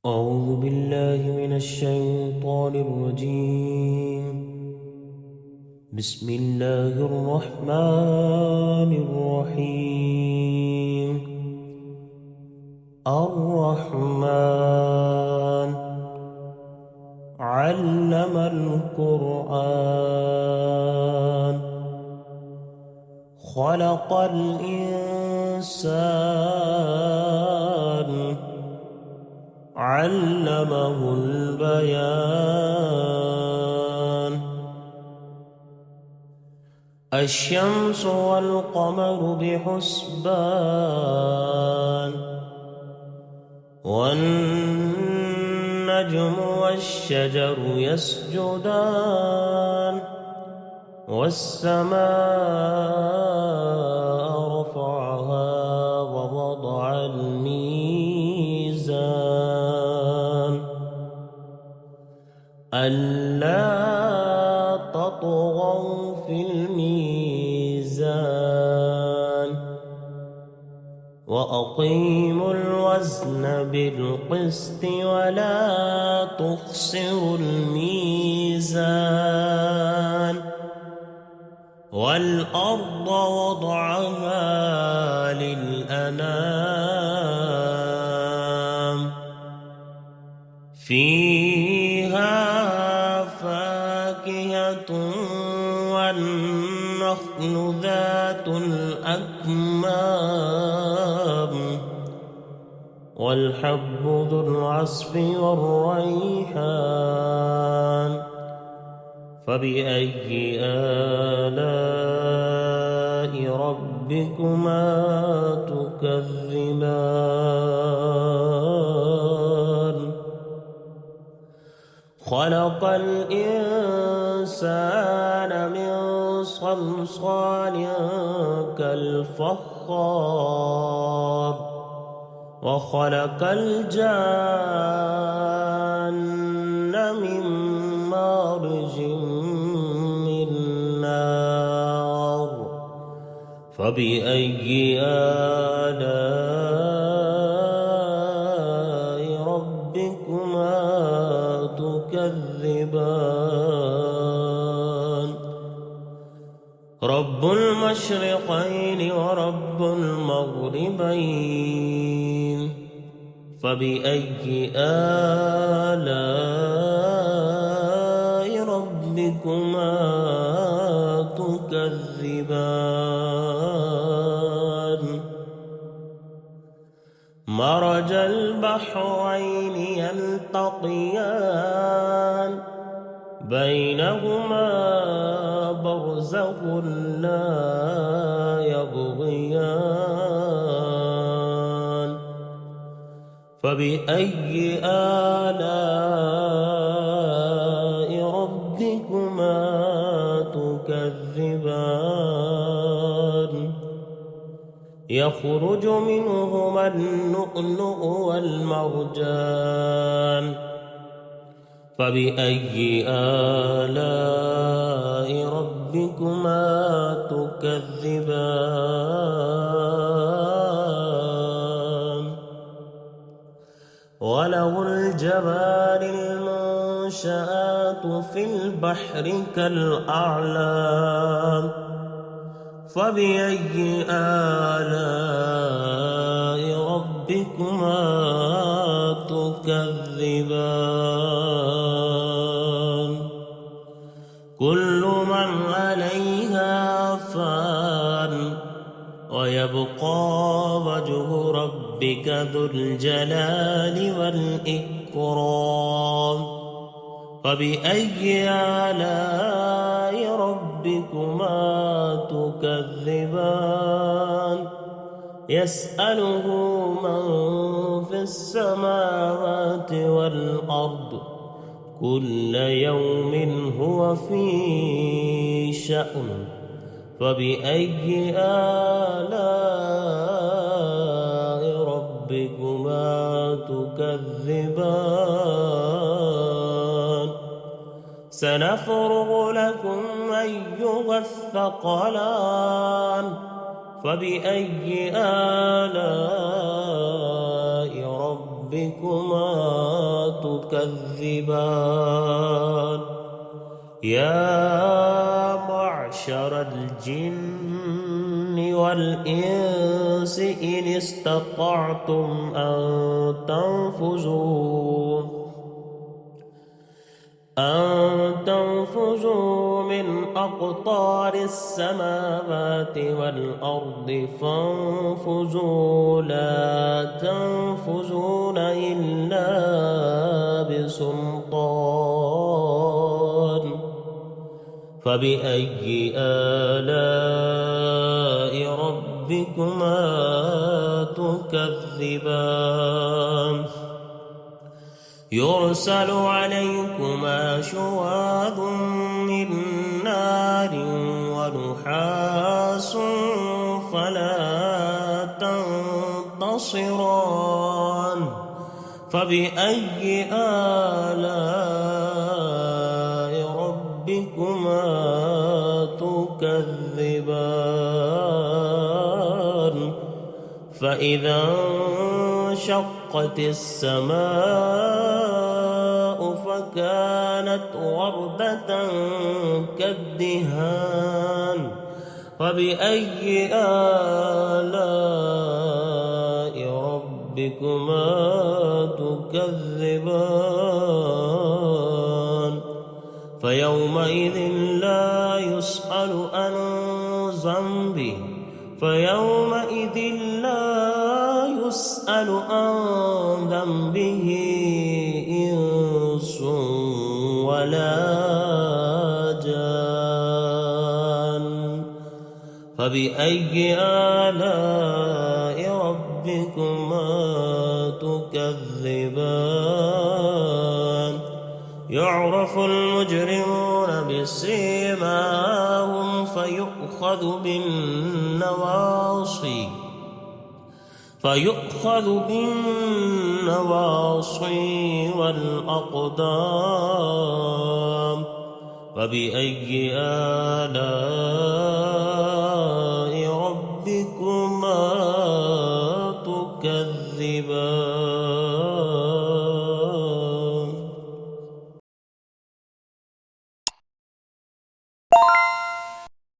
أعوذ بالله من الشيطان الرجيم. بسم الله الرحمن الرحيم. الرحمن علم القرآن خلق الإنسان علمه البيان. الشمس والقمر بحسبان والنجم والشجر يسجدان والسماء رفعها ووضع الميزان ألا تطغوا في الميزان وأقيموا الوزن بالقسط ولا تخسروا الميزان والأرض وضعها للأنام فيها فاكهة والنخل ذات الأكمام والحب ذو العصف والريحان. فبأي آلاء ربكما تكذبان؟ خلق الإنسان من صلصال كالفخار وخلق الجان من مارج من نار. فبأي آلاء ربكما تكذبان؟ رب المشرقين ورب المغربين. فبأي آلاء ربكما تكذبان؟ مرج البحرين يلتقيان بينهما برزخ لا يبغيان. فبأي آلاء ربكما تكذبان؟ يخرج منهما اللؤلؤ والمرجان. فبأي آلاء ربكما تكذبان؟ وله الجوار المنشآت في البحر كالأعلام. فبأي آلاء ربكما تكذبان؟ كل من عليها فان ويبقى وجه ربك ذو الجلال والإكرام. فبأي آلاء ربكما تكذبان؟ يسأله من في السماوات والأرض كل يوم هو في شأن. فبأي آلاء ربكما تكذبان؟ سنفرغ لكم أيها الثقلان. فبأي آلاء ربكما تكذبان يا معشر الجن والإنس إن استطعتم أن تنفذوا من أقطار السماوات والأرض فانفذوا لا تنفذون إلا بسلطان فبأي آلاء ربكما تكذبان يرسل عليكما شواظ من نار ونحاس فلا تنتصران فبأي آلاء ربكما تكذبان فإذا انشقت السماء فكانت وردة كالدهان فبأي آلاء ربكما تكذبان فيومئذ لا يسأل عن ذنبه إنس ولا جان فبأي آلاء ربكما تكذبان يعرف المجرمون بسيماهم فيؤخذ بالنواصي والأقدام فبأي آلاء ربكما تكذبان